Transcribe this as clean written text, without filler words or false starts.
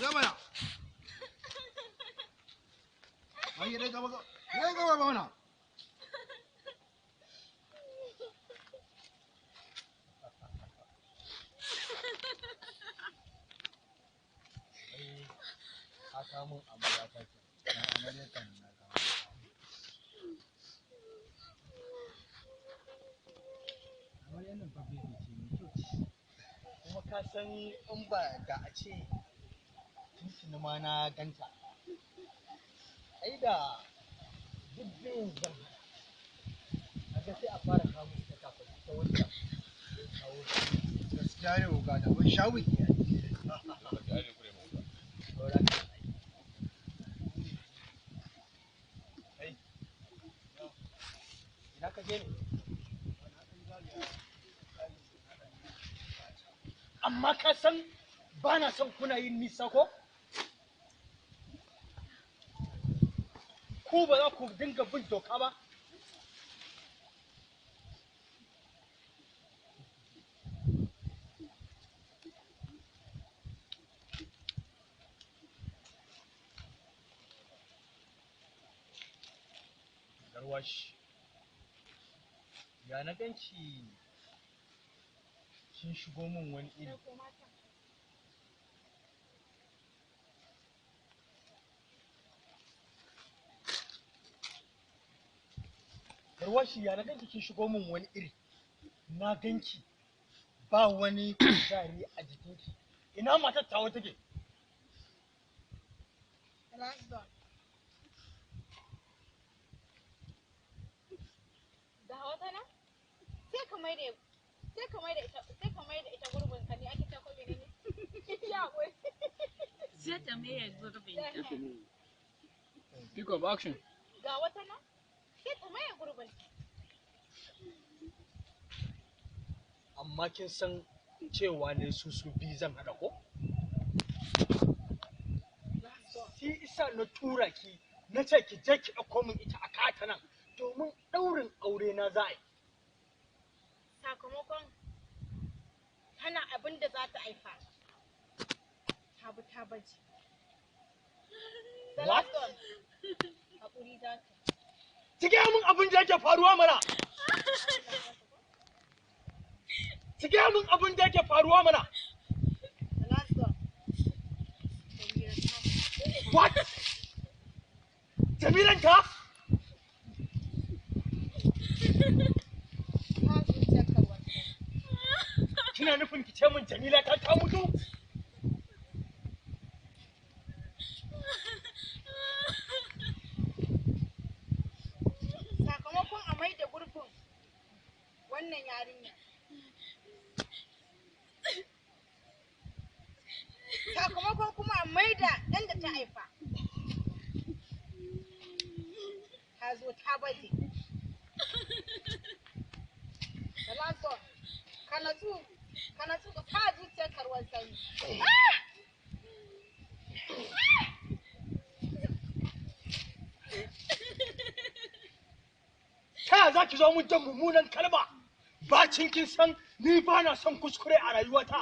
Ya mana. Ai dai gaba gaba. Ya gaba mana. Ka samu amarya ta ce. Na amarya kan na kawo. Amarya nan fa baby ce mai kyau ce. Kuma ka san in ba da a ce tuntuni ma na ganta. Ai da duk biyun zan haɗa. Kaga sai a fara kawo ta kafin ta wancan. Gaskiya ne oga da mun sha wuki. Ina ka je ne? Amma ka san ba na son kuna yin nisa ko? Ku ba za ku dinga bin doka ba? Garwashi. Ya na ganci kin shigo min wani iri. Garwashi ya na ganci kin shigo min wani iri. Na ganki ba wani kuzari a jikinki. Ina matar tawa take? Da wata nan? Sai ka mai da ita gurbin ka ne ake ta ko menene? Ya wai. Sai ta mai gurbin ta. Pick up action. Ga wata nan? Sai ta mai gurbin. Amma kin san cewa ne su biyu zan haɗa ko? Shi isa na tura ki na ce ki je ki ɗauko min ita a kata nan domin ɗaurin aure na za a yi. Sakamakon hana abin da za ta haifa. Ta bi ta baje. What? Haƙuri za ta. Ki gaya min abin da yake faruwa mana. Ki gaya min abin da yake faruwa mana. What? Jamilan ka? Kina nufin ki ce min Jamila ta mutu? Sakamakon a mai da gurbin wannan yarinya. Sakamakon kuma a mai da ɗan da ta haifa. Ta zo ta baje. Salaton, ka natsu ka sa zuciyar karwar sanyi. Ta yaya za ki zo mun jan mummunan kalma? Bacin kin san ni ba na son kuskure a rayuwata.